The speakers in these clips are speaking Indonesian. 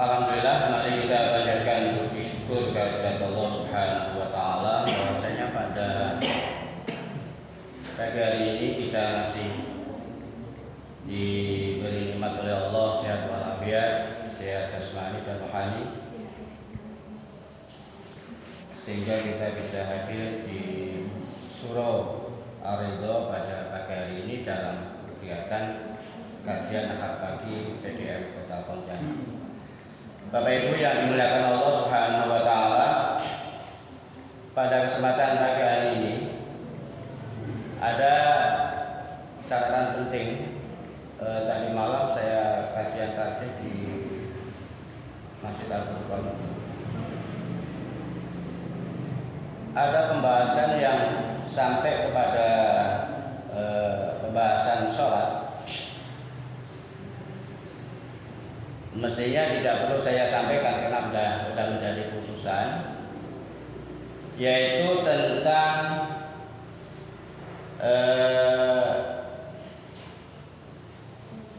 Alhamdulillah, mari kita panjatkan puji syukur kehadirat Allah Subhanahu wa taala bahwasanya pada pagi hari ini kita masih diberi nikmat oleh Allah sehat walafiat, sehat jasmani dan rohani, sehingga kita bisa hadir di surau Ar-Ridha pada pagi hari ini dalam kegiatan kajian Ahad pagi PDM Kota Pontianak. Bapak Ibu yang dimuliakan Allah Subhanahu wa taala, pada kesempatan pagi hari ini ada catatan penting. Tadi malam saya kajian tarjih di Masjid Al-Furqan. Ada pembahasan yang sampai kepada pembahasan sholat. Mestinya tidak perlu saya sampaikan karena sudah menjadi putusan, yaitu tentang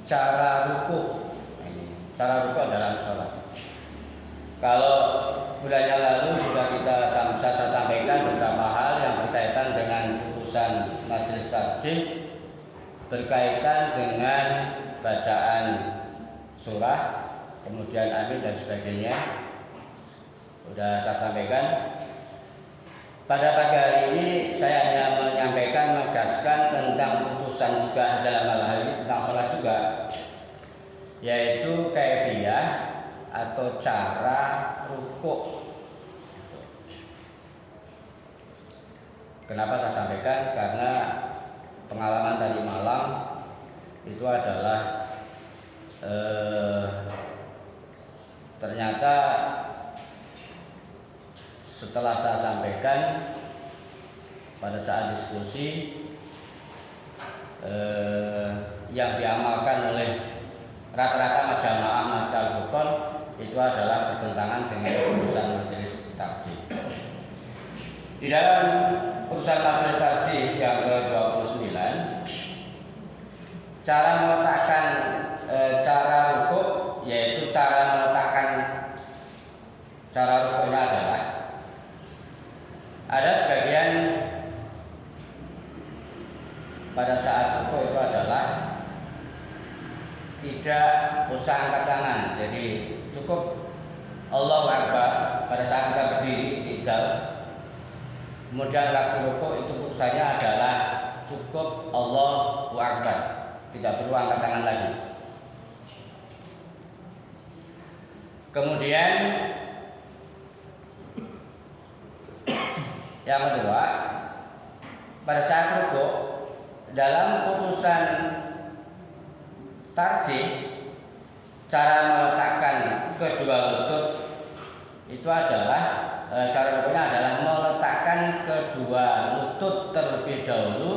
cara ruku. Cara ruku dalam sholat. Kalau bulannya lalu sudah saya sampaikan beberapa hal yang berkaitan dengan putusan majelis tarjih, berkaitan dengan bacaan surah, kemudian amin dan sebagainya, sudah saya sampaikan. Pada pagi hari ini saya hanya menyampaikan, menegaskan tentang putusan juga dalam hal ini tentang sholat juga, yaitu kaifiyah atau cara rukuk. Kenapa saya sampaikan? Karena pengalaman tadi malam itu adalah ternyata setelah saya sampaikan pada saat diskusi, yang diamalkan oleh rata-rata jamaah Masjid Al-Furqan itu adalah bertentangan dengan putusan majelis tarjih. Di dalam putusan majelis tarjih yang ke-29, cara meletakkan cara rukuk, yaitu cara meletakkan cara rukuknya adalah ada sebagian pada saat rukuk itu adalah tidak usah angkat tangan, jadi cukup Allahu Akbar pada saat kita berdiri iktidal. Kemudian waktu rukuk itu putusannya adalah cukup Allahu Akbar, tidak perlu angkat tangan lagi. Kemudian yang kedua, pada saat rukuk dalam putusan tarjih, cara meletakkan kedua lutut itu adalah cara rukuknya adalah meletakkan kedua lutut terlebih dahulu,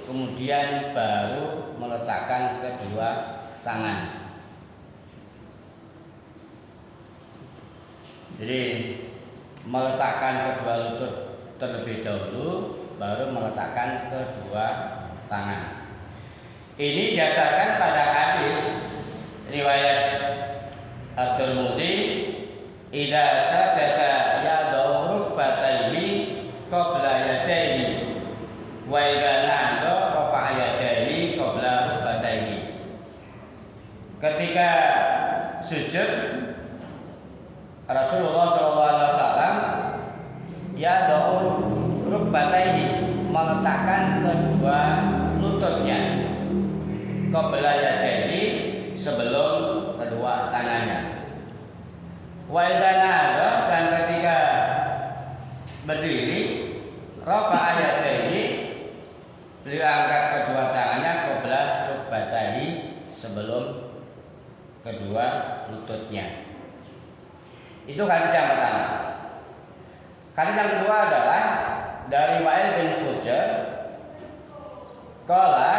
kemudian baru meletakkan kedua tangan. Jadi meletakkan kedua lutut terlebih dahulu, baru meletakkan kedua tangan. Ini didasarkan pada hadis riwayat At-Tirmidzi, "Idza sajada yad'u rukbatayhi qabla yadayhi wa idza nahda rafa'a yadayhi qabla rukbatayhi." Ketika sujud, Rasulullah SAW yad'u rukbatayhi, meletakkan kedua lututnya, qabla yadayhi, sebelum kedua tangannya. Wa idza nahda, dan ketika berdiri, rafa'a yadayhi, beliau angkat kedua tangannya qabla rukbatayhi, sebelum kedua lututnya. Itu hadis yang pertama. Hadis yang kedua adalah dari Wa'il bin Hujr. Qala,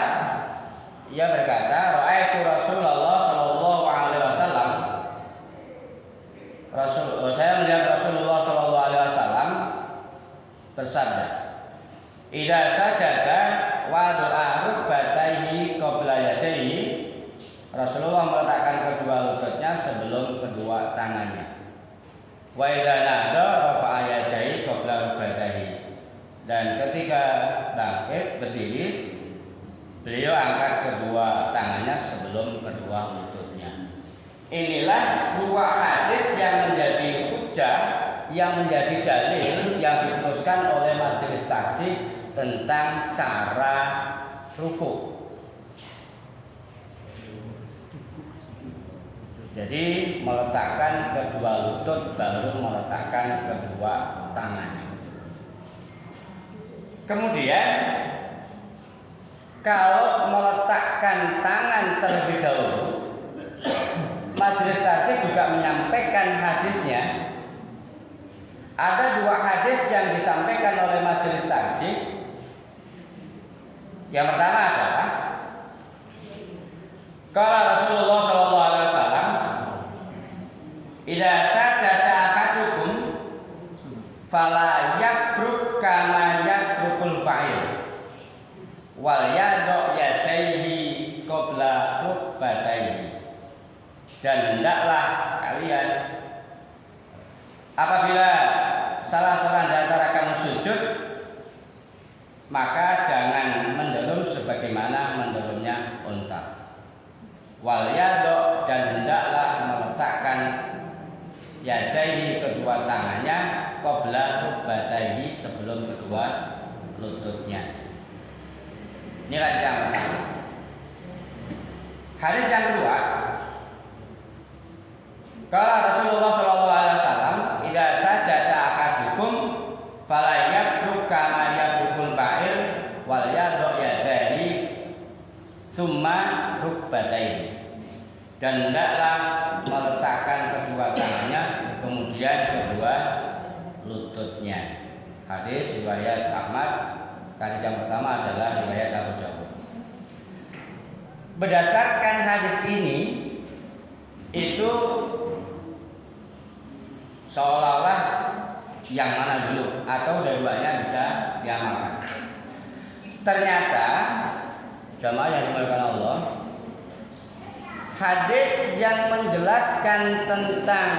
ia berkata, ra'aitu Rasulullah sallallahu alaihi wasallam. Saya melihat Rasulullah sallallahu alaihi wasallam bersabda, "Idza sajada wa du'a rukbatayhi qabla yadayhi Rasulullah meletakkan kedua lututnya sebelum kedua tangannya. Wa idza nada rafa'a yadayhi qabla rukbatayhi. Dan ketika bangkit berdiri, beliau angkat kedua tangannya sebelum kedua lututnya. Inilah dua hadis yang menjadi hujjah, yang menjadi dalil yang diputuskan oleh majelis takjih tentang cara ruku. Jadi meletakkan kedua lutut baru meletakkan kedua tangan. Kemudian kalau meletakkan tangan terlebih dahulu, majelis takjih juga menyampaikan hadisnya. Ada dua hadis yang disampaikan oleh majelis takjih. Yang pertama adalah qala Rasulullah sallallahu alaihi wasallam, "Idza sajada ahadukum fala yabruk kama yabrukul ba'ir wal yadhu yadayhi qabla rukbatayhi." Dan hendaklah kalian apabila salah seorang di antara kamu sujud, maka jangan mendelum sebagaimana mendelumnya unta. Wal yadhu, dan hendaklah meletakkan yadaihi kedua tangannya qabla rukbatayhi sebelum kedua lututnya. Ini hadis yang pertama. Hadis yang kedua, qala Rasulullah sallallahu alaihi wasallam, "Idza sajada ahadukum fala yabruk kama yabrukul ba'ir wal yadhu yadaihi tsumma rukbatayhi." Dan hendaklah meletakkan kedua tangannya kemudian kedua lututnya. Hadis riwayat Ahmad. Hadis yang pertama adalah riwayat Abu Dawud. Berdasarkan hadis ini, itu seolah-olah yang mana dulu atau dua-duanya bisa diamalkan. Ternyata jamaah yang dimuliakan Allah, hadis yang menjelaskan tentang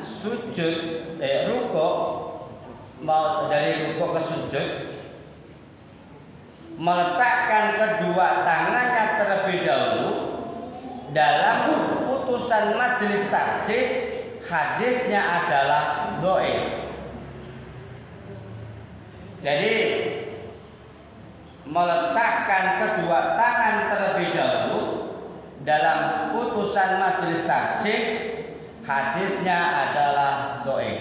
sujud rukuk, mau dari rukuk ke sujud, meletakkan kedua tangannya terlebih dahulu, dalam putusan majelis takjih hadisnya adalah dhaif. Jadi meletakkan kedua tangan terlebih dahulu dalam putusan majelis takjih hadisnya adalah dhaif.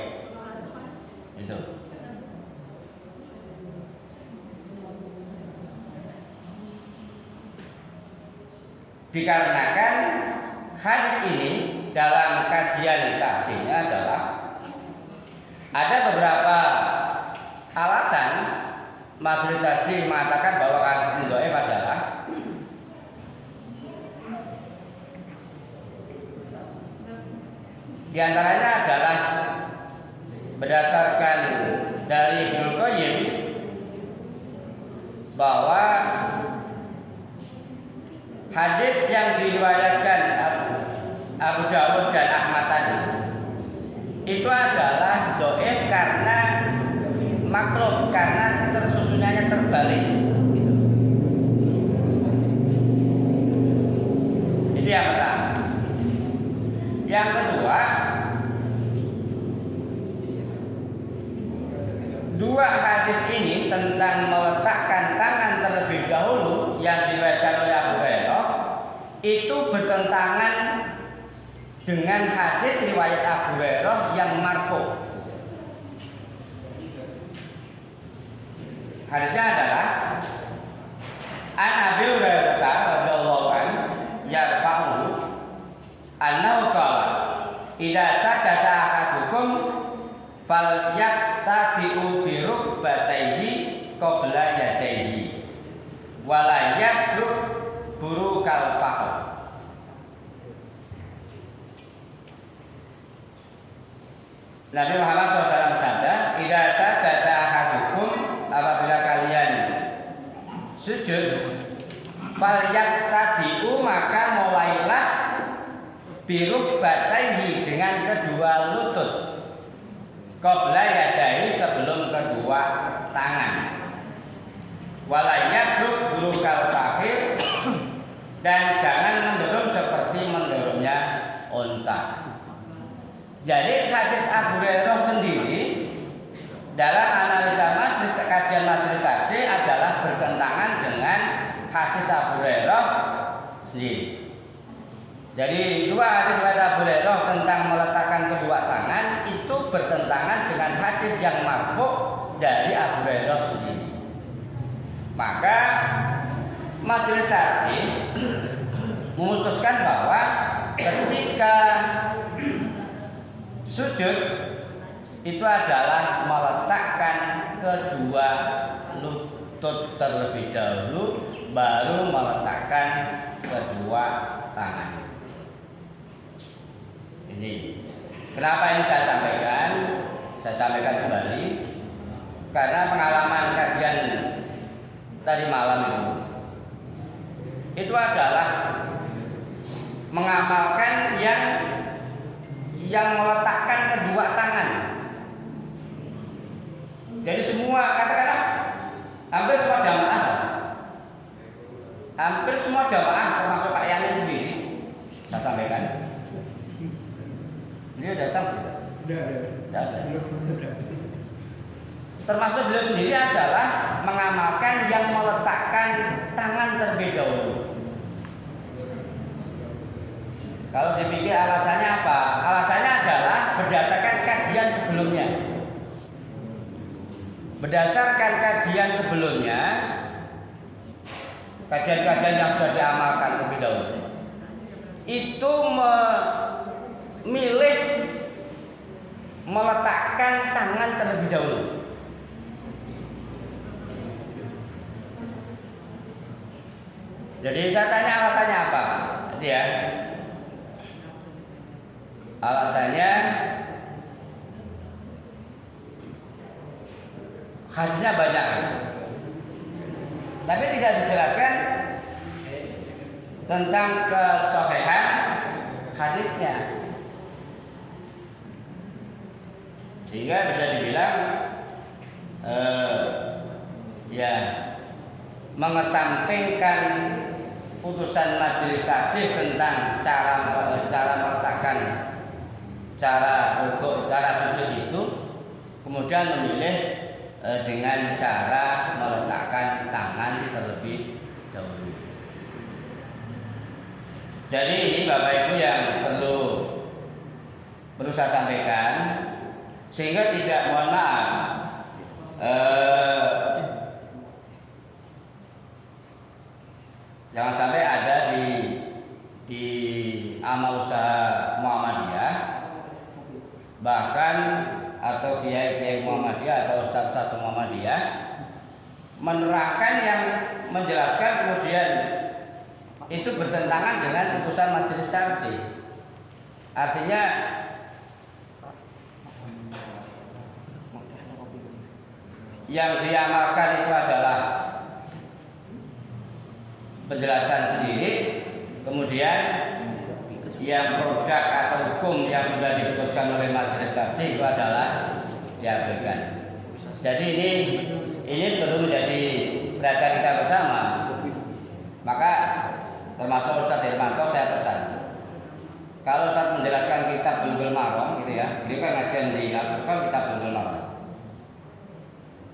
Itu. Dikarenakan hadis ini dalam kajian takjihnya adalah ada beberapa alasan majelis takjih mengatakan bahwa hadis ini dhaif adalah di antaranya adalah berdasarkan dari Ibnu Qayyim bahwa hadis yang diriwayatkan Abu Dawud dan Ahmad tadi itu adalah dhaif karena maklum, karena tersusunannya terbalik. Itu yang pertama. Yang kedua, dua hadis ini tentang meletakkan tangan terlebih dahulu yang diriwayatkan oleh Abu Hurairah itu bertentangan dengan hadis riwayat Abu Hurairah yang marfu. Hadisnya adalah An Abi Hurairah radhiyallahu anhu yarfa'u annahu qala idza sajada ahadukum falyaqtadi'u bi rukbatayhi qabla yadayhi wa la yabruk burukal fakhr. Nabi Muhammad SAW bersabda, idza sajada ahadukum, apabila kalian sujud, falyaqtadi'u, maka mulailah biruk bataihi dengan kedua lutut, qabla yadaihi sebelum kedua tangan, walanya burukal fakir, dan jangan mendorong seperti mendorongnya unta. Jadi hadis Abu Hurairah sendiri dalam analisa majelis kajian majelis tadi adalah bertentangan dengan hadis Abu Hurairah sendiri. Jadi dua hadis Abu Hurairah tentang meletakkan kedua tangan itu bertentangan dengan hadis yang marfu dari Abu Hurairah sendiri. Maka majelis tadi memutuskan bahwa ketika sujud itu adalah meletakkan kedua lutut terlebih dahulu, baru meletakkan kedua tangan. Ini kenapa ini saya sampaikan? Saya sampaikan kembali karena pengalaman kajian tadi malam itu adalah mengamalkan yang meletakkan kedua tangan. Jadi semua katakanlah hampir semua jamaah termasuk Pak Yamin sendiri saya sampaikan. Beliau datang tidak ada. Termasuk beliau sendiri adalah mengamalkan yang meletakkan tangan terlebih dahulu. Kalau dipikir alasannya apa? Alasannya adalah berdasarkan kajian sebelumnya. Berdasarkan kajian sebelumnya, kajian-kajian yang sudah diamalkan terlebih dahulu, itu memilih meletakkan tangan terlebih dahulu. Jadi saya tanya alasannya apa? Jadi ya, alasannya hadisnya banyak, tapi tidak dijelaskan tentang kesohihan hadisnya, sehingga bisa dibilang ya mengesampingkan putusan majelis takdir tentang cara meletakkan cara rukuk, cara sujud itu, kemudian memilih dengan cara meletakkan tangan terlebih dahulu. Jadi ini Bapak Ibu yang perlu saya sampaikan, sehingga tidak, mohon maaf, jangan sampai ada di amal usaha Muhammadiyah, bahkan atau kiai-kiai Muhammadiyah atau ustaz-ustaz Muhammadiyah menerangkan yang menjelaskan kemudian itu bertentangan dengan putusan majelis tarjih. Artinya yang diamalkan itu adalah penjelasan sendiri, kemudian yang produk atau hukum yang sudah diputuskan oleh majelis tarjih itu adalah diabaikan. Jadi ini perlu menjadi perhatian kita bersama. Maka termasuk Ustaz Irmanto saya pesan, kalau Ustaz menjelaskan kitab Bulughul Maram gitu ya, beliau kan ngajian di Al-Qur'an kitab Bulughul Maram.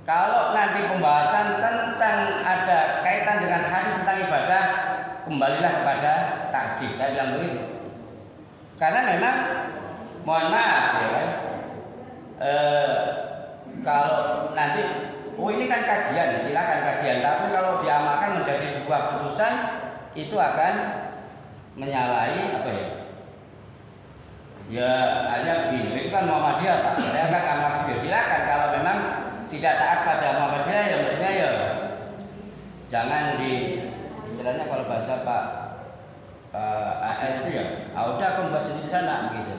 Kalau nanti pembahasan tentang ada kaitan dengan hadis tentang ibadah, kembalilah kepada tarjih. Saya bilang begitu. Karena memang mohon maaf ya kan, kalau nanti ini kan kajian, silakan kajian, tapi kalau diamalkan menjadi sebuah putusan itu akan menyalahi apa ya? Ya hanya begini, itu kan Muhammadiyah Pak. Saya kan amal silakan, kalau memang tidak taat pada Muhammadiyah ya mestinya ya jangan istilahnya kalau bahasa Pak AS itu ya, udah aku buat sendiri sana gitu.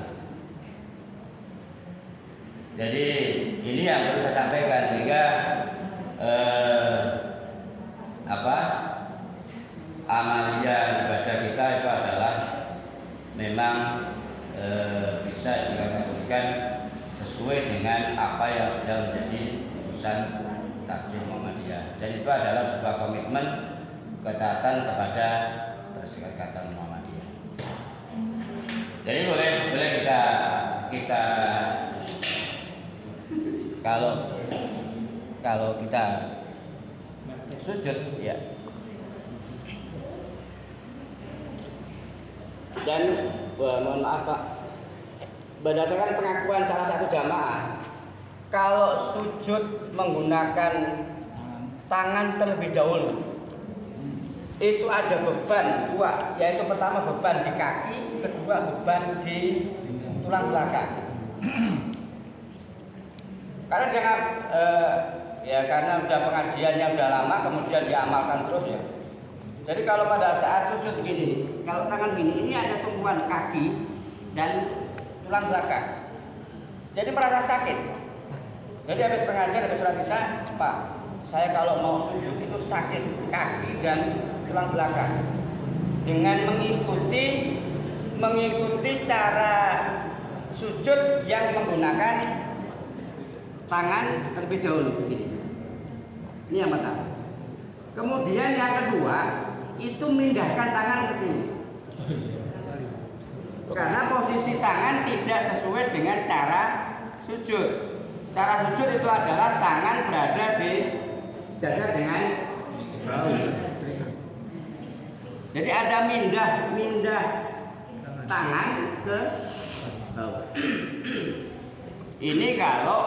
Jadi ini yang perlu saya sampaikan, sehingga amalia ibadah kita itu adalah memang bisa dikategorikan sesuai dengan apa yang sudah menjadi putusan Takjil Muhammadiyah, dan itu adalah sebuah komitmen ketaatan kepada Perserikatan Muhammadiyah. Jadi boleh kita kalau kita sujud ya, dan mohon maaf Pak, berdasarkan pengakuan salah satu jamaah, kalau sujud menggunakan tangan terlebih dahulu itu ada beban dua, yaitu pertama beban di kaki, kedua beban di tulang belakang. Karena jangan ya karena udah pengajiannya udah lama kemudian diamalkan terus ya. Jadi kalau pada saat sujud gini, kalau tangan gini, ini ada tumpuan kaki dan tulang belakang. Jadi merasa sakit. Jadi habis pengajian, habis surat Isya, Pak, saya kalau mau sujud itu sakit kaki dan tulang belakang. Dengan mengikuti cara sujud yang menggunakan tangan terlebih dahulu begini. Ini yang pertama. Kemudian yang kedua itu memindahkan tangan ke sini. Karena posisi tangan tidak sesuai dengan cara sujud. Cara sujud itu adalah tangan berada di sejajar dengan bahu. Jadi ada mindah tangan ke bahu. Ini kalau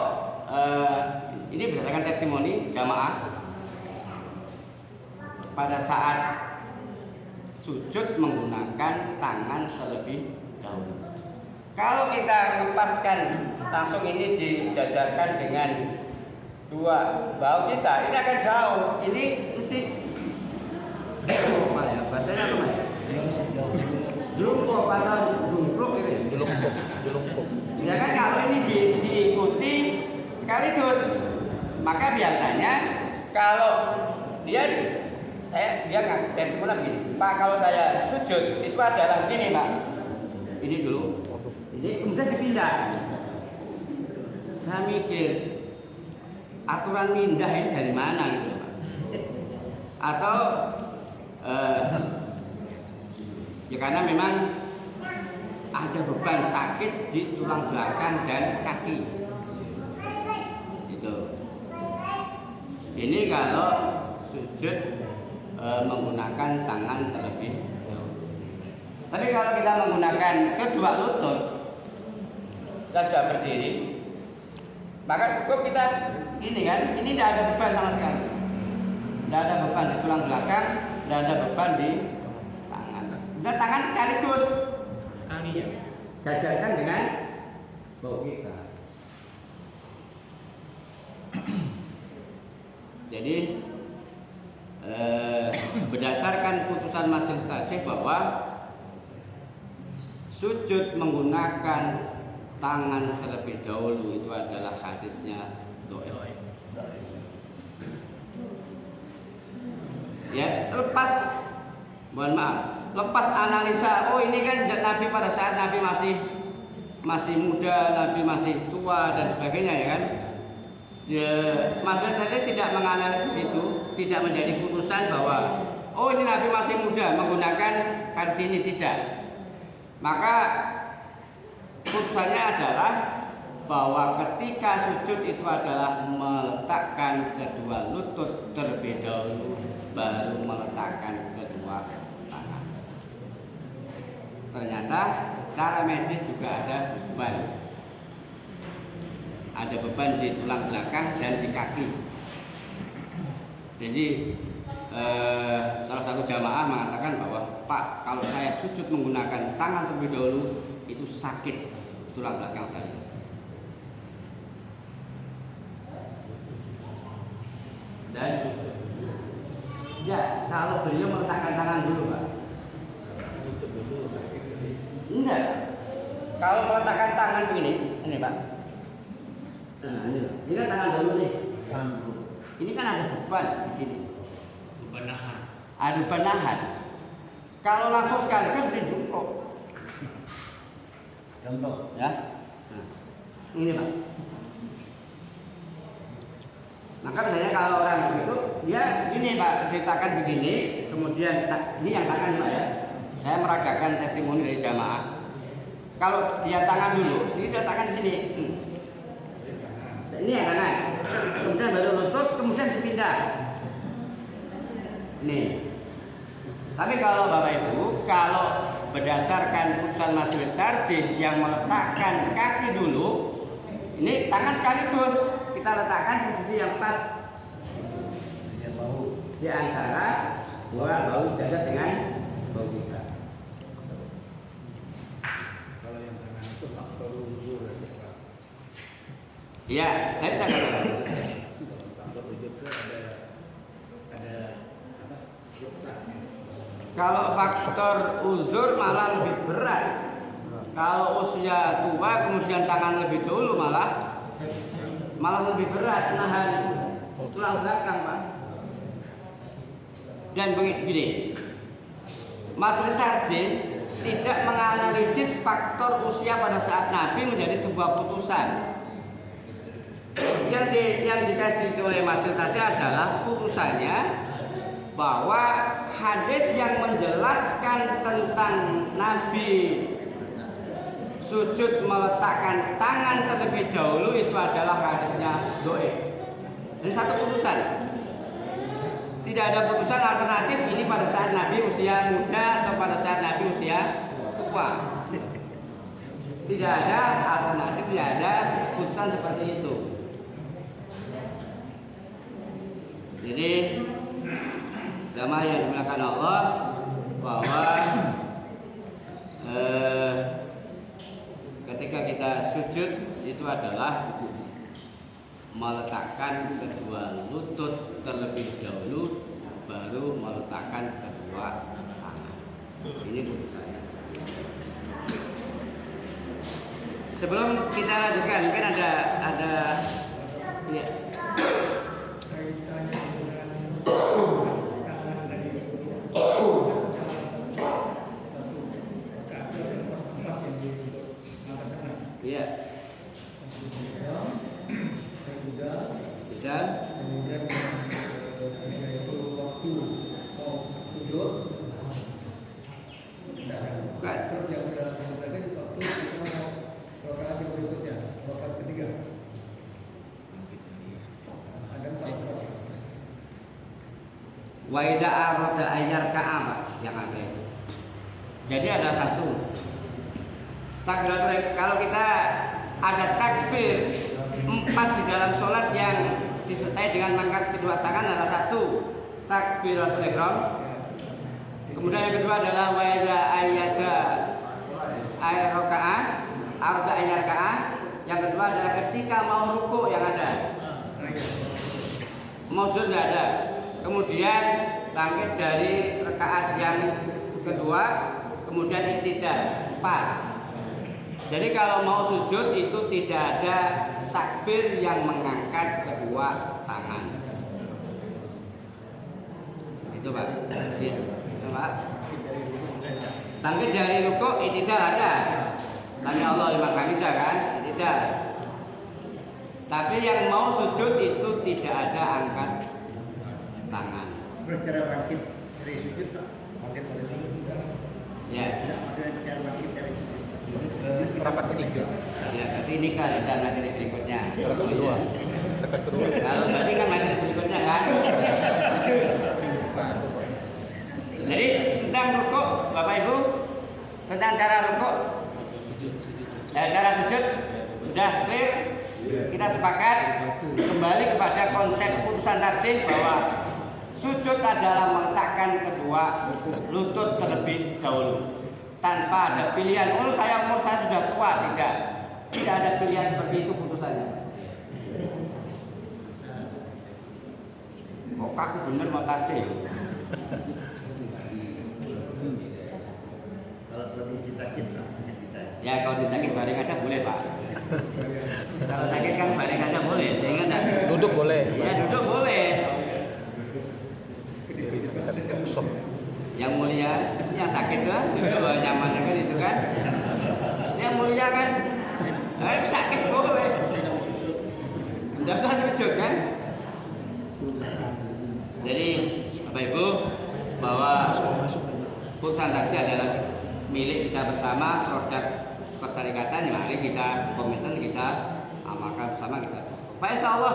ini berdasarkan testimoni jamaah pada saat sujud menggunakan tangan terlebih dahulu. Kalau kita lepaskan langsung ini disejajarkan dengan dua bahu kita, ini akan jauh. Ini mesti apa ya? Bahasanya apa ya? Jungkuk atau jungkruk ini. Jungkruk. Ya kan kalau ini diikuti sekaligus, maka biasanya kalau dia nggak testimoni begini, Pak, kalau saya sujud itu adalah begini Pak, ini dulu, ini kemudian dipindah. Saya mikir aturan pindah ini dari mana gitu Pak? Atau ya karena memang ada beban sakit di tulang belakang dan kaki. Itu. Ini kalau sujud menggunakan tangan terlebih dahulu. Tapi kalau kita menggunakan kedua lutut, kita sudah berdiri, maka cukup kita ini kan, ini tidak ada beban sama sekali. Tidak ada beban di tulang belakang, tidak ada beban di tangan. Dan tangan sekaligus jajarkan dengan bahu kita. Jadi berdasarkan putusan Majelis Tarjih bahwa sujud menggunakan tangan terlebih dahulu itu adalah hadisnya dhaif. Ya, lepas analisa, oh ini kan Nabi pada saat Nabi masih muda, Nabi masih tua dan sebagainya ya kan. Majelis Tarjih tidak menganalisis itu, tidak menjadi putusan bahwa oh ini Nabi masih muda menggunakan hadis ini, tidak. Maka putusannya adalah bahwa ketika sujud itu adalah meletakkan kedua lutut terlebih dahulu, baru meletakkan kedua tangan. Ternyata secara medis juga ada beban. Ada beban di tulang belakang dan di kaki. Jadi salah satu jamaah mengatakan bahwa Pak, kalau saya sujud menggunakan tangan terlebih dahulu itu sakit tulang belakang saya. Dan ya kalau beliau meletakkan tangan dulu Pak. Enggak. Kalau meletakkan tangan begini, ini Pak. Nah, ini kan tangan dulu nih. Ini kan ada beban di sini. Beban nahan. Ada beban nahan. Kalau langsung sekaligus dijungkuk. Contoh. Ya. Nah, ini Pak. Maka misalnya kalau orang begitu, dia ini Pak ceritakan begini, kemudian ini yang tangan Pak ya. Saya meragakan testimoni dari jamaah. Kalau dia tangan dulu, ini dia tangan di sini. Ini yang kanan. Kemudian baru lutut, kemudian dipindah. Nih. Tapi kalau Bapak Ibu, kalau berdasarkan putusan majelis tarjih yang meletakkan kaki dulu, ini tangan sekaligus kita letakkan posisi yang pas di antara dua bahu sejajar dengan bahu kita. Kalau yang tangan itu faktor uzur ya Pak. Iya, saya bisa katakan. Faktor uzur itu ada apa? Ruksaknya. Kalau faktor uzur malah lebih berat. Kalau usia tua kemudian tangan lebih dulu malah lebih berat nahan tulang belakang Pak. Dan begini, majelis tarjih tidak menganalisis faktor usia pada saat Nabi menjadi sebuah putusan. Yang dikaji oleh majelis tarjih adalah putusannya bahwa hadis yang menjelaskan tentang Nabi sujud meletakkan tangan terlebih dahulu itu adalah hadisnya dhaif. Jadi satu putusan. Tidak ada putusan alternatif ini pada saat Nabi usia muda atau pada saat Nabi usia tua. Tidak ada alternatif, tidak ada putusan seperti itu. Jadi jamaah yang dimuliakan Allah bahwa ketika kita sujud itu adalah meletakkan kedua lutut terlebih dahulu, baru meletakkan kedua tangan. Ini putusannya. Sebelum kita lanjutkan, mungkin ada ya. Iya. Dan kemudian itu waktu mau sujud bukan. terus yang terakhir waktu kita mau rakaat yang berikutnya, rakaat ketiga ada 4 wa idza arada ayyar ka'aba yang ada itu. Jadi ada satu takbiratul, kalau kita ada takbir 4 di dalam sholat yang disertai dengan mengangkat kedua tangan adalah satu takbiratul ihram. Kemudian yang kedua adalah wa idza ayyada rakaat arda ayyar ka'ah. Yang kedua adalah ketika mau ruku yang ada. Mau sujud tidak ada. Kemudian bangkit dari rakaat yang kedua, kemudian i'tidal 4. Jadi kalau mau sujud itu tidak ada takbir yang mengangkat kedua tangan. Itu Pak. Ya, Pak. Bangkit dari rukuk i'tidal ada. Sami Allah liman hamidah kan? I'tidal. Tapi yang mau sujud itu tidak ada angkat tangan. Bercara bangkit dari sujud Pak. Bangkit dari sujud. Ya. Tidak ada cara bangkit dari sujud ke Rapat ketiga. Ya, berarti ini kan dan materi berikutnya. Rapat kedua. Rapat kedua. Kalau berarti kan materi berikutnya kan. Jadi tentang rukuk, Bapak Ibu, tentang cara rukuk, cara sujud, sudah clear. Kita sepakat kembali kepada konsep putusan tarjih bahwa sujud adalah meletakkan kedua lutut terlebih dahulu. Tanpa ada pilihan, umur saya sudah tua, tidak ada pilihan seperti itu putusannya. Kok kaku bener mau tarjih? kalau kondisi sakit Pak, bisa. Ya kalau sakit baring aja boleh Pak. Kalau sakit kan baring aja boleh, sehingga enggak. Duduk boleh. Ya duduk boleh. Kita usap. Yang mulia yang sakit tuh, nyaman kan itu kan. Yang mulia kan, sakit boleh. Tidak usah sujud kan. Jadi Bapak Ibu, bahwa putusan saksi adalah milik kita bersama, sosial persyarikatan. Mari kita komitmen, kita amalkan bersama kita. Pak, insya Allah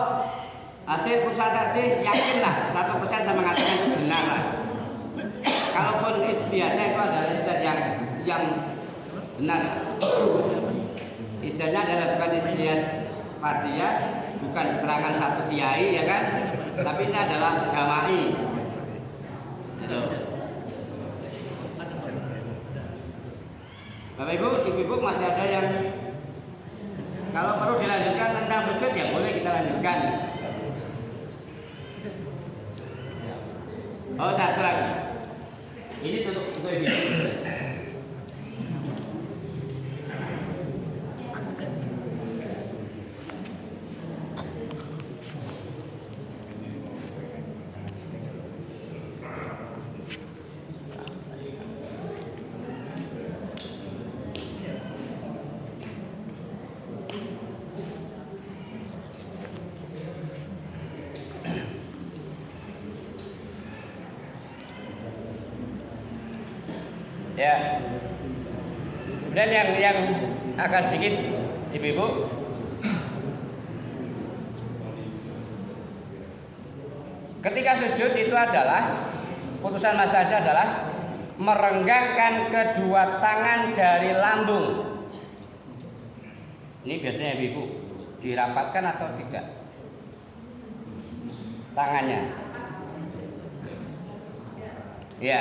hasil putusan saksi yakinlah 100% saya mengatakan itu benar lah. Kalaupun ijtihadnya itu adalah ijtihad yang benar. Ijtihadnya adalah bukan ijtihad fardiyah, bukan keterangan satu kiai ya kan, tapi ini adalah jama'i. Gitu. Bapak Ibu, Ibu masih ada yang kalau perlu dilanjutkan tentang sujud ya boleh kita lanjutkan. Oh, satu lagi. Ini tutup Ibu. Ya. Dan yang agak sedikit Ibu-ibu, ketika sujud itu adalah putusan mazhab adalah merenggangkan kedua tangan dari lambung. Ini biasanya Ibu dirapatkan atau tidak tangannya? Ya.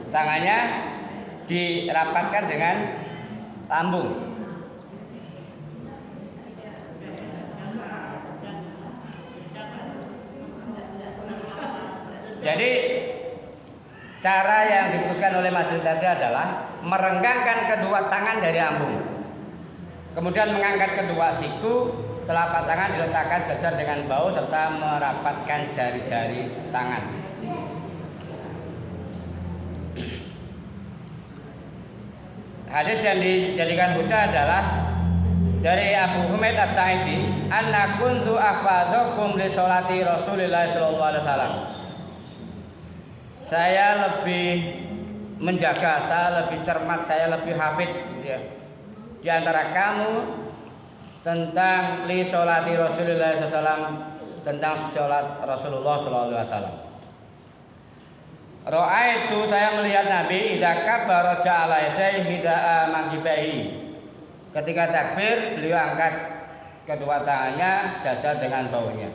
Tangannya dirapatkan dengan lambung. Jadi cara yang diputuskan oleh majelis tadi adalah merenggangkan kedua tangan dari lambung. Kemudian mengangkat kedua siku, telapak tangan diletakkan sejajar dengan bahu serta merapatkan jari-jari tangan. Hadis yang dijadikan hujah adalah dari Abu Humaid As-Sa'idi, "Anna kuntu ahfadzukum li sholati Rasulillah sallallahu alaihi wasallam." Saya lebih menjaga, saya lebih cermat, saya lebih hafid gitu ya, di antara kamu tentang li sholati Rasulillah sallallahu alaihi wasallam, tentang sholat Rasulullah sallallahu alaihi wasallam. Ra'aitu, saya melihat Nabi idza kabbara ja'ala yadayhi hida'a mankibahi. Ketika takbir, beliau angkat kedua tangannya sejajar dengan bahunya.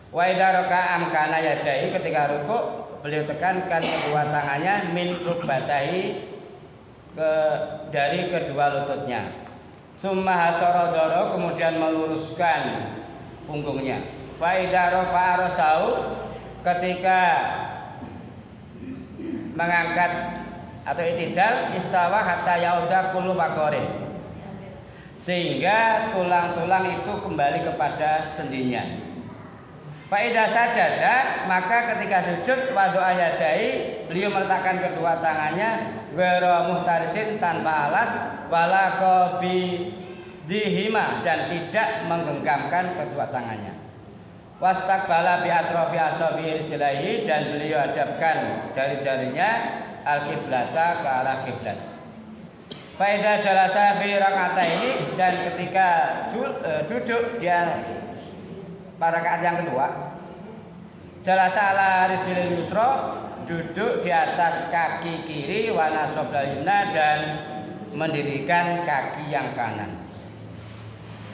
Wa idza raka'a amkana yadayhi, ketika rukuk, beliau tekankan kedua tangannya min rukbatahi, dari kedua lututnya. Summa hasara doro, kemudian meluruskan punggungnya. Fa idza rafa'a rasahu, ketika mengangkat atau itidal, istawa hatta yauda kullu faqarin, sehingga tulang-tulang itu kembali kepada sendinya. Fa idza sajada, maka ketika sujud wadu'a yadai, beliau meletakkan kedua tangannya ghairu muhtarisin, tanpa alas, wala qabidihima, dan tidak menggenggamkan kedua tangannya. Wastaqbala bi atrafi asabihi rijlaihi, dan beliau hadapkan jari-jarinya al-qiblata, ke arah kiblat. Fa idza jalasa fi rak'ataini, dan ketika duduk dia pada rakaat yang kedua, jalasa ala rijlil yusra, duduk di atas kaki kiri, wa nasabal yumna, dan mendirikan kaki yang kanan.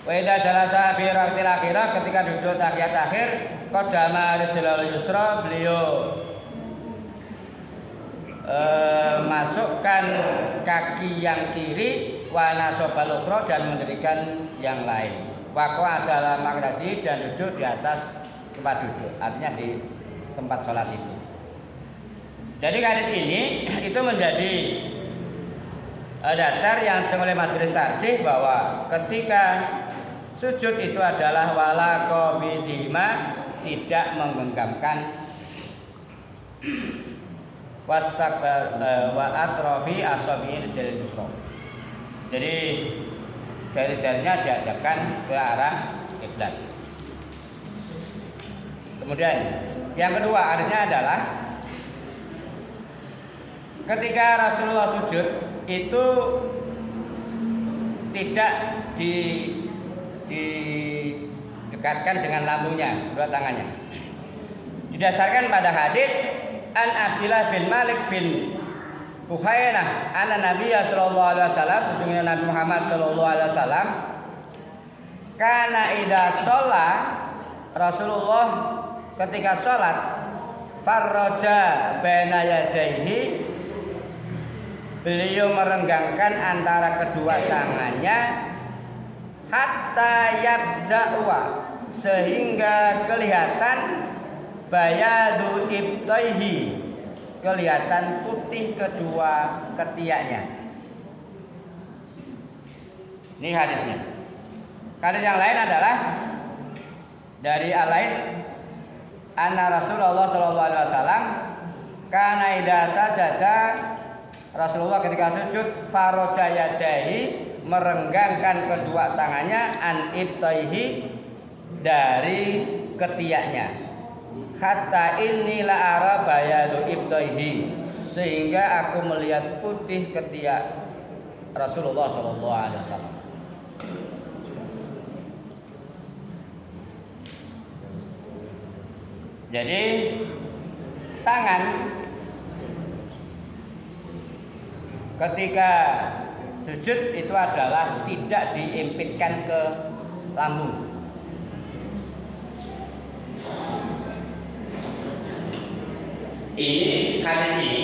Wa idza jalasa fi rak'atil akhirah, ketika duduk tahiyat akhir, qaddama rijlal yusra, beliau masukkan kaki yang kiri, wa nasabal ukhra, dan mendirikan yang lain. Waqa adalah maq'adi, dan duduk di atas tempat duduk, artinya di tempat sholat itu. Jadi hadis ini itu menjadi dasar yang oleh majelis tarjih bahwa ketika sujud itu adalah wala qabidihima, tidak menggenggamkan wastaqbal wa atrofi asabi'il jalil yusra. Jadi jari-jarinya dihadapkan ke arah kiblat. Kemudian yang kedua artinya adalah ketika Rasulullah sujud itu tidak didekatkan dengan lambungnya, dua tangannya. Didasarkan pada hadis An Abdillah bin Malik bin Buhainah anna Nabiya sallallahu alaihi wasallam, sesungguhnya Nabi Muhammad sallallahu alaihi wasallam kana idza shalla, Rasulullah ketika sholat farroja baina yadaihi, beliau merenggangkan antara kedua tangannya hatta yabda'wa, sehingga kelihatan bayadu ibtaihi, kelihatan putih kedua ketiaknya. Ini hadisnya. Hadis yang lain adalah dari Alais anna Rasulullah sallallahu alaihi wasallam kana idza sajada, Rasulullah ketika sujud faroja yadaihi, merenggangkan kedua tangannya an ibtaihi, dari ketiaknya, hatta inni la ara bayadu ibtaihi, sehingga aku melihat putih ketiak Rasulullah sallallahu alaihi wasallam. Jadi tangan ketika sujud itu adalah tidak diimpitkan ke lambung. Ini hadis ini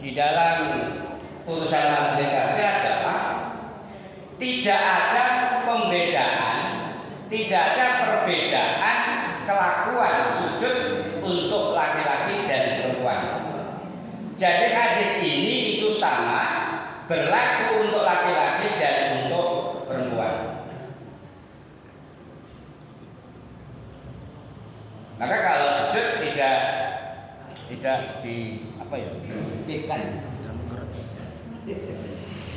di dalam putusan majelis hakim adalah tidak ada pembedaan, tidak ada perbedaan kelakuan sujud untuk laki-laki dan perempuan. Jadi hadis ini itu sama, berlaku untuk laki-laki dan untuk perempuan. Maka kalau sujud tidak diimpitkan.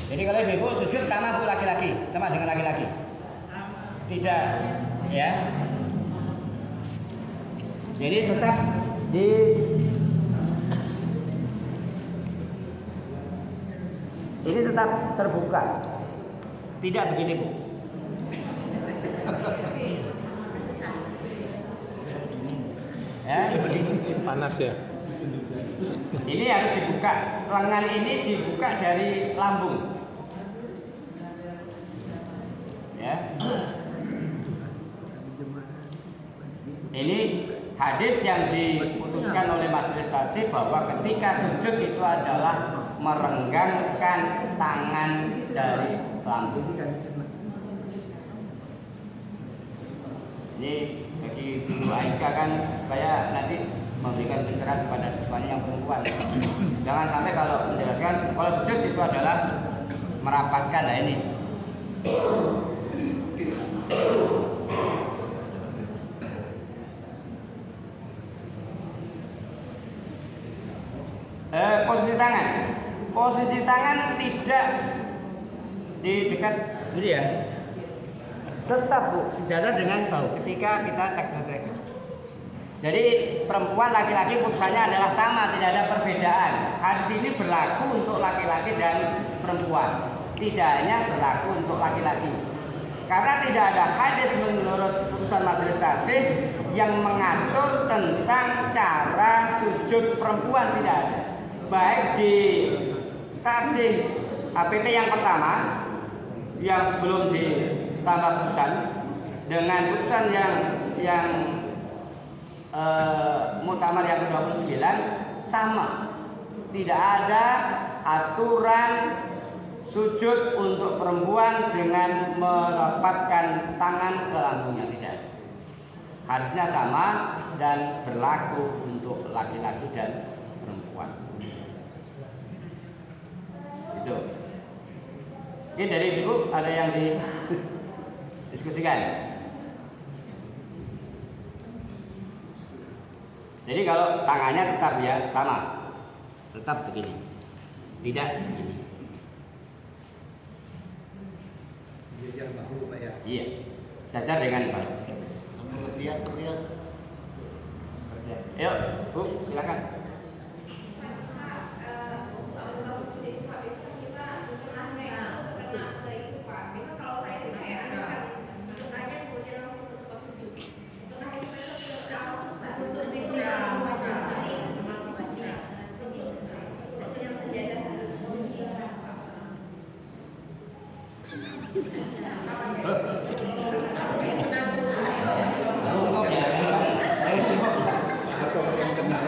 Jadi kalau ibu sujud sama bu laki-laki, sama dengan laki-laki. Tidak, ya. Jadi tetap ini tetap terbuka. Tidak begini, Bu. Ya, Panas ya. ini harus dibuka. Lengan ini dibuka dari lambung. Ya. Ini hadis yang diputuskan oleh majelis tajwid bahwa ketika sujud itu adalah merenggangkan tangan dari lambung. Ini bagi guru Aika kan supaya nanti memberikan pencerahan kepada siswanya yang perempuan. Jangan sampai kalau menjelaskan kalau sujud itu adalah merapatkan. Nah ini. Posisi tangan. Posisi tangan tidak di dekat ini ya. Tetap Bu, sejajar dengan bahu ketika kita takbir. Jadi perempuan laki-laki putusannya adalah sama, tidak ada perbedaan. Hadis ini berlaku untuk laki-laki dan perempuan, tidak hanya berlaku untuk laki-laki. Karena tidak ada hadis menurut putusan majelis tajwid yang mengatur tentang cara sujud perempuan, tidak ada. Baik di tajwid APT yang pertama yang sebelum ditambah putusan dengan putusan yang muktamar yang ke-29 sama, tidak ada aturan sujud untuk perempuan dengan merapatkan tangan ke lambungnya, tidak ada. Harusnya sama dan berlaku untuk laki-laki dan perempuan. Itu. Ini dari Ibu ada yang didiskusikan? Jadi kalau tangannya tetap ya sama, tetap begini, tidak begini. Jajar bahu Pak ya. Iya, sejajar dengan bahu. Lihat kerja. Yuk, Bu, silakan. Atau yang kenal.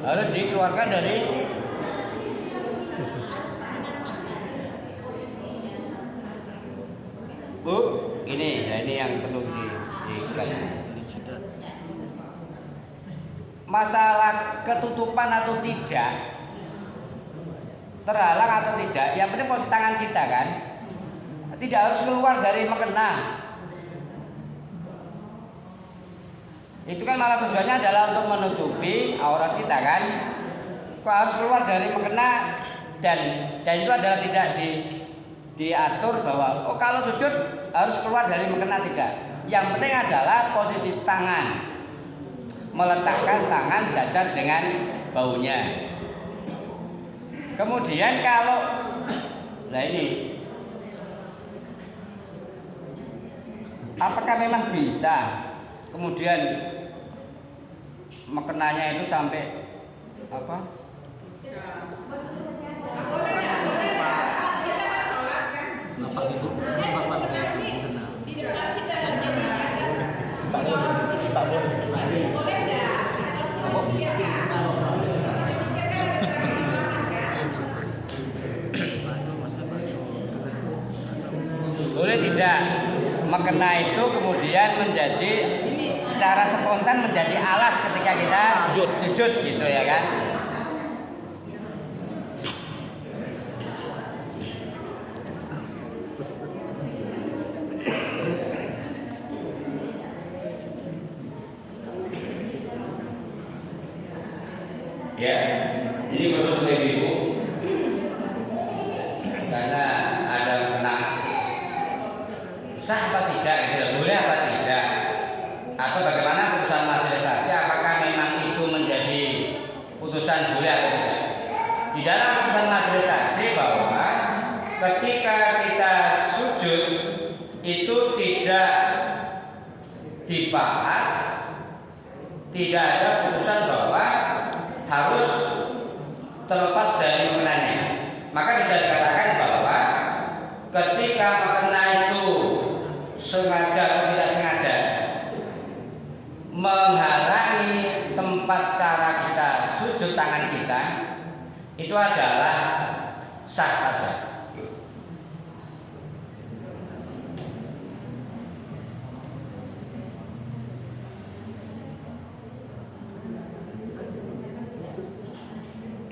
Harus dikeluarkan dari Bu, ini ya, ini yang perlu dikaji. Masalah ketutupan atau tidak, terhalang atau tidak, yang penting posisi tangan kita kan, tidak harus keluar dari mukena. Itu kan malah tujuannya adalah untuk menutupi aurat kita kan. Kok harus keluar dari mukena, dan itu adalah tidak diatur bahwa oh kalau sujud harus keluar dari mukena, tidak. Yang penting adalah posisi tangan, meletakkan tangan sejajar dengan bahunya. Kemudian kalau nah ini apakah memang bisa kemudian mekenanya itu sampai apa? Nampak itu, nampak itu benar. Tak boleh. Boleh tidak mekena itu kemudian menjadi secara spontan menjadi alas ketika kita sujud gitu ya kan? Ya, ini khusus untuk ibu karena ada kena sah apa tidak, gitu, boleh apa tidak, atau bagaimana putusan majelis saja, apakah memang itu menjadi putusan boleh atau tidak. Di dalam putusan majelis saja bahwa ketika kita sujud itu tidak dibahas, tidak ada putusan bahwa harus terlepas dari mekenanya. Maka bisa dikatakan bahwa ketika mekena itu sengaja atau tidak sengaja menghalangi tempat cara kita sujud tangan kita, itu adalah sah saja.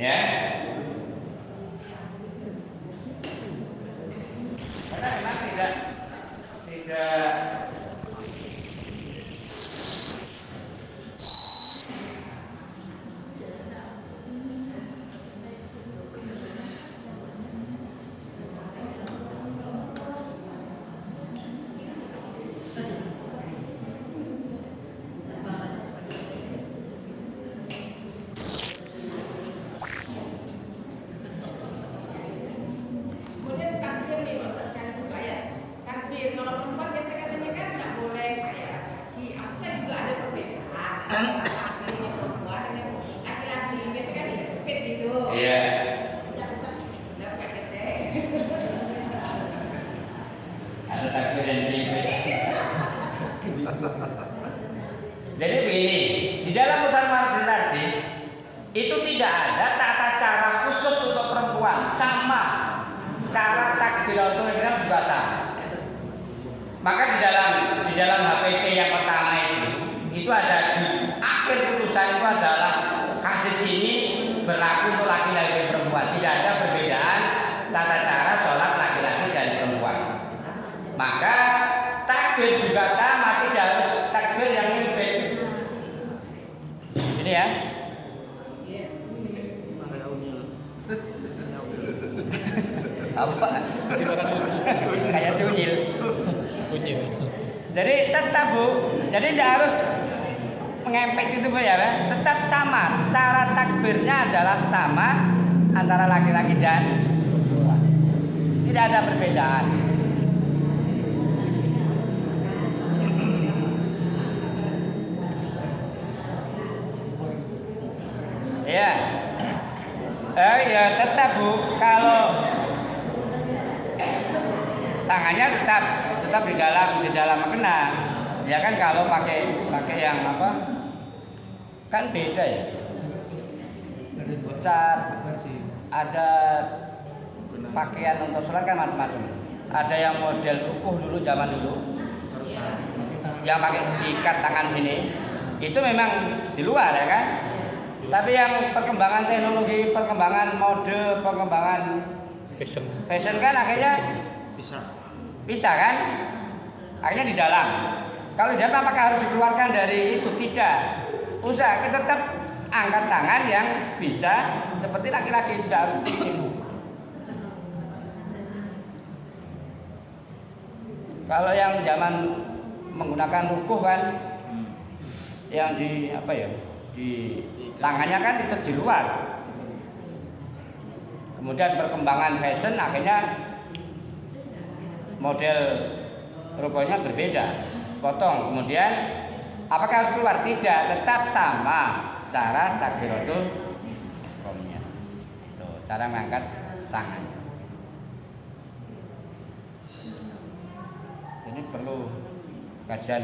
Ya, karena memang tidak Jadi begini, di dalam putusan majelis tarjih itu tidak ada tata cara takbiratul ihram juga sama. Maka di dalam HPT yang pertama itu ada di akhir putusan itu adalah hadis ini berlaku untuk laki-laki dan perempuan. Tidak ada perbedaan tata cara sholat laki-laki dan perempuan. Maka takbir juga sama, tidak harus takbir yang nyimpit. Ini ya. Apa? Kayak sunyil. Jadi tetap Bu, jadi tidak harus mengempet itu Bu ya, tetap sama. Cara takbirnya adalah sama antara laki-laki dan perempuan. Tidak ada perbedaan. Ya, ya tetap Bu. Kalau tangannya tetap di dalam kena. Ya kan kalau pakai yang apa? Kan beda ya. Ada dua Cat, versi. ada pakaian untuk sholat kan macam-macam. Ada yang model rukuh dulu zaman dulu, yang pakai diikat tangan sini. Itu memang di luar ya kan. Tapi yang perkembangan teknologi, perkembangan mode, perkembangan fashion kan akhirnya bisa kan? Akhirnya di dalam. Kalau di dalam apakah harus dikeluarkan dari itu? Tidak. Usaha kita tetap angkat tangan yang bisa seperti laki-laki, tidak harus itu. Kalau yang zaman menggunakan rukuh kan, yang di apa ya? Di tangannya kan itu di luar. Kemudian perkembangan fashion akhirnya model rukuhnya berbeda, sepotong. Kemudian apakah harus keluar? Tidak, tetap sama cara takbiratul ihramnya. Tuh, cara mengangkat tangan. Ini perlu kajian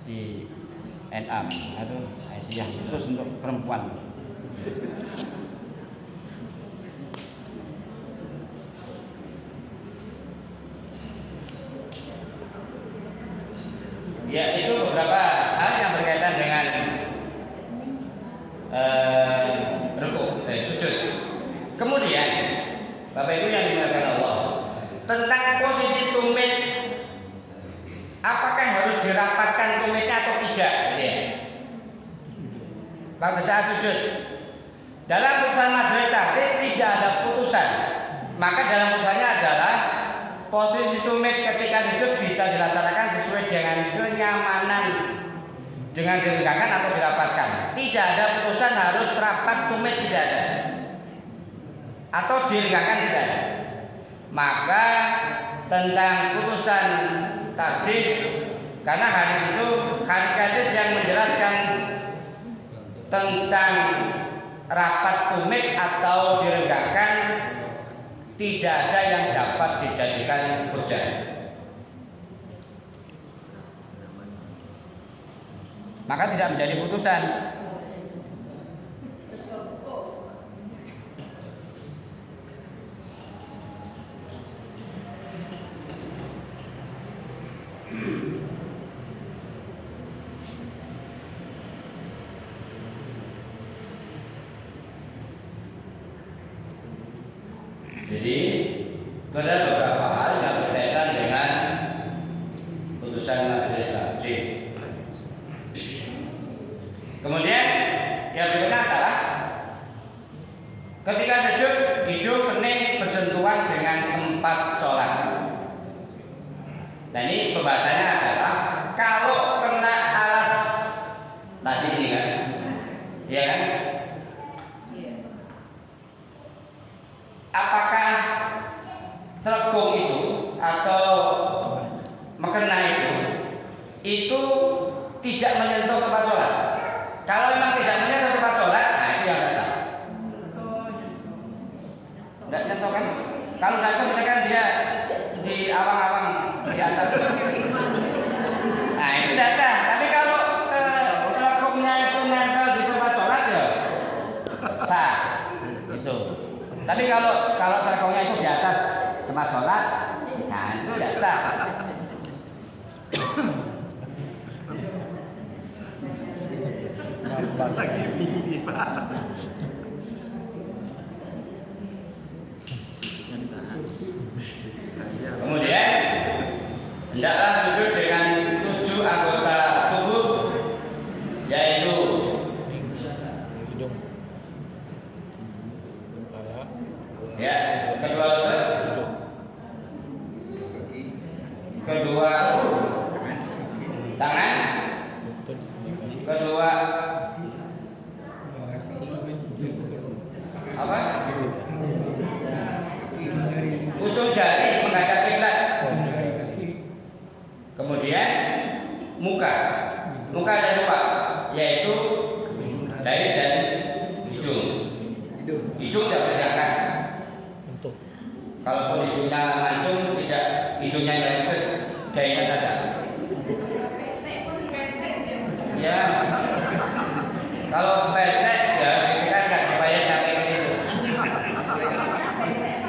di NA atau Aisyah khusus untuk perempuan. Ya, itu beberapa hal yang berkaitan dengan rukuk, sujud. Kemudian, Bapak Ibu yang dimuliakan Allah, tentang posisi tumit, apakah harus dirapatkan tumitnya atau tidak? Ya. Pada saat sujud, dalam putusan majelis taklim tidak ada putusan. Maka dalam putusannya adalah posisi tumit ketika sujud bisa dilaksanakan sesuai dengan kenyamanan, dengan diregangkan atau dirapatkan. Tidak ada putusan harus rapat tumit, tidak ada, atau diregangkan, tidak ada. Maka tentang putusan tarjih, karena hadis itu hadis-hadis yang menjelaskan tentang rapat tumit atau diregangkan, tidak ada yang dapat dijadikan hujah. Maka tidak menjadi putusan. Jadi ada beberapa hal yang berkaitan dengan putusan majelis taklim. Kemudian yang berikutnya adalah ketika sujud hidung kening bersentuhan dengan tempat sholat. Nah ini pembahasannya adalah kalau kena alas tadi ini kan, ya kan? Apakah telekung itu atau mekena itu tidak menyentuh tempat sholat? Kalau memang tidak menyentuh tempat sholat, nah itu yang dasar. Tidak nyentuh kan? Kalau nyentuh misalkan dia di awang-awang di atas, nah itu dasar. Tapi kalau telekungnya itu nempel di tempat sholat ya sah itu. Tapi kalau telekungnya itu di atas tempat sholat, itu tidak sah. Lagi mimpi Pak. Kemudian hendaklah sujud dengan 7 anggota tubuh, yaitu hidung, kepala, ya kedua lutut, kedua tangan, lutut, kedua apa? Ujung jari menghadap kiblat. Kemudian muka ada 2, yaitu dahi dan hidung. Hidung tidak berjangkar. untuk Kalaupun hidungnya mancung, tidak hidungnya yang sujud, dahinya ada. Ya, kalau pesek ya harus ditekankan supaya sampai ke situ.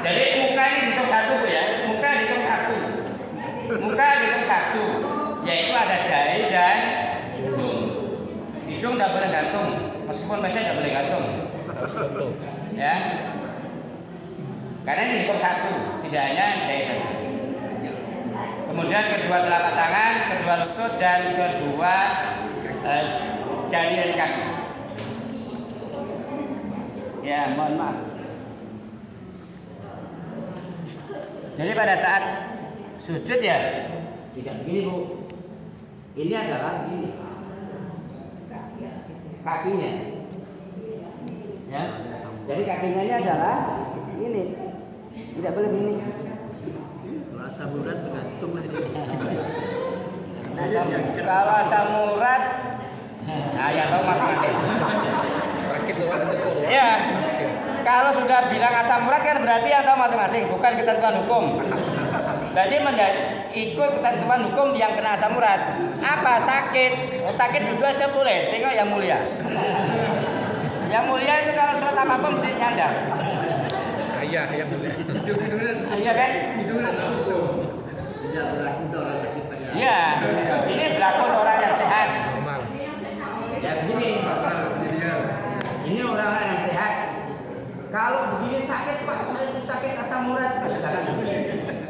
Jadi muka ini dihitung 1 Bu ya, muka dihitung 1, yaitu ada dahi dan hidung. Hidung tidak boleh gantung, meskipun pesek tidak boleh gantung. harus sentuh. Ya, karena ini dihitung 1, tidak hanya dahi saja. Kemudian kedua telapak tangan, kedua lutut dan kedua jari dari kaki. Ya, mohon maaf. Jadi pada saat sujud ya tidak begini Bu. Ini adalah begini. Kakinya. Ya. Jadi kakinya ini adalah ini. Tidak boleh begini. Kalau asam urat bergantung lah ini. Kalau asam urat, nah ya tahu masing-masing. Rakit tuh ada tekor. Ya, kalau sudah bilang asam urat kan berarti yang tahu masing-masing, bukan ketentuan hukum. Jadi ikut ketentuan hukum yang kena asam urat. Apa sakit? Oh, sakit duduk aja boleh. Tengok yang mulia. Yang mulia itu kalau surat apa-apa mesti nyandar. Ayah yang boleh. Iya kan? Tidak berlaku untuk orang sakit Pak ya. Iya. Ini berlaku untuk orang yang sehat. Normal. Ya begini. Ini orang-orang yang sehat. Kalau begini sakit Pak, saya itu sakit asam urat. Jangan begini.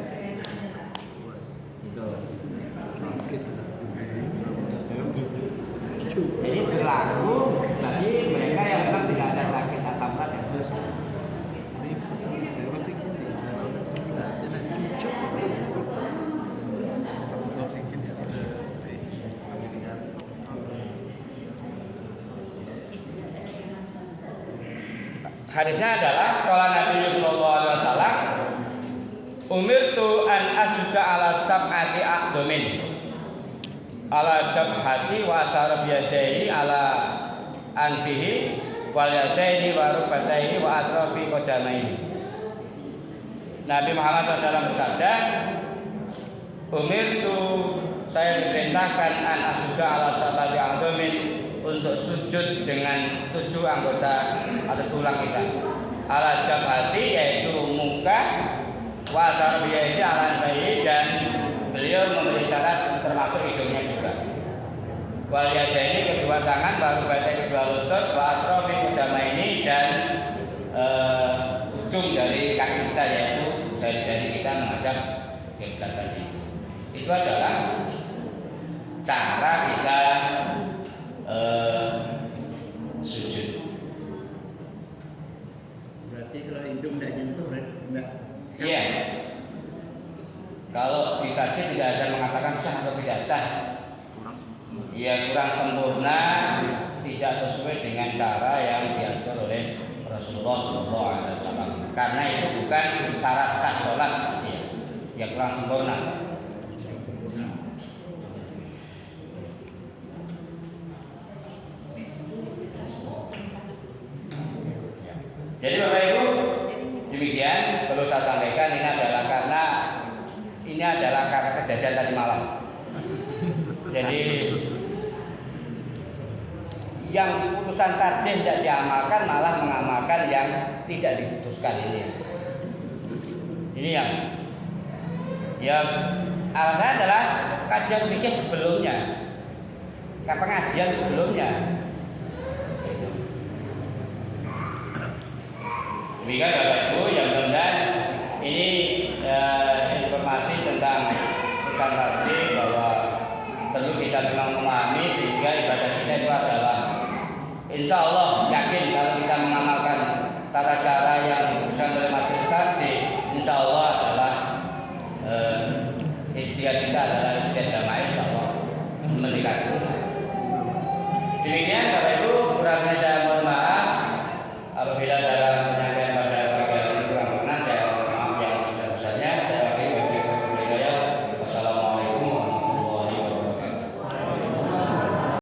Jadi berlaku bagi mereka yang memang tidak ada sakit asam urat yang serius. Hadisnya adalah qala Nabi sallallahu alaihi wasallam umirtu an asjuda ala sab'ati aqdamin ala jabhati wa asyara biyadaihi ala anfihi wal yadaihi wa rukbataihi wa atrafi qadamaihi. Nabi Muhammad SAW bersabda, umirtu, saya diperintahkan an asjuda ala sab'ati aqdamin, untuk sujud dengan 7 anggota atau tulang kita. Ala jabhati yaitu muka, wa asyara biyadaihi ala anfihi, dan beliau memberi syarat termasuk hidungnya juga. Wal yadaini kedua tangan, baru baca kedua lutut, wa atrafi qadamaini, dan ujung dari kaki kita yaitu jari-jari kita menghadap kiblat tadi. Itu adalah cara kita sujud. Berarti kalau hidung tidak nyentuh enggak. Iya. Kalau dikaji tidak ada mengatakan sah atau tidak sah. Ya kurang sempurna, tidak sesuai dengan cara yang diatur oleh Rasulullah SAW. Karena itu bukan syarat sah sholat, ya kurang sempurna. Jadi Bapak Ibu, demikian perlu saya sampaikan, ini adalah karena kejadian tadi malam. Jadi yang putusan tarjih tidak diamalkan, malah mengamalkan yang tidak diputuskan ini. Ini yang Ya, alasannya adalah kajian fikih sebelumnya, pengajian sebelumnya. Demikian Bapak Ibu, yang mudah-mudahan ini informasi tentang urusan takdir bahwa perlu kita memang memahami sehingga ibadah kita itu adalah insya Allah yakin kalau kita mengamalkan tata cara yang diputuskan oleh majelis takdir, insya Allah adalah istiadat kita adalah istiadat jamaah, insya Allah mendekati. Demikian Bapak Ibu, kurang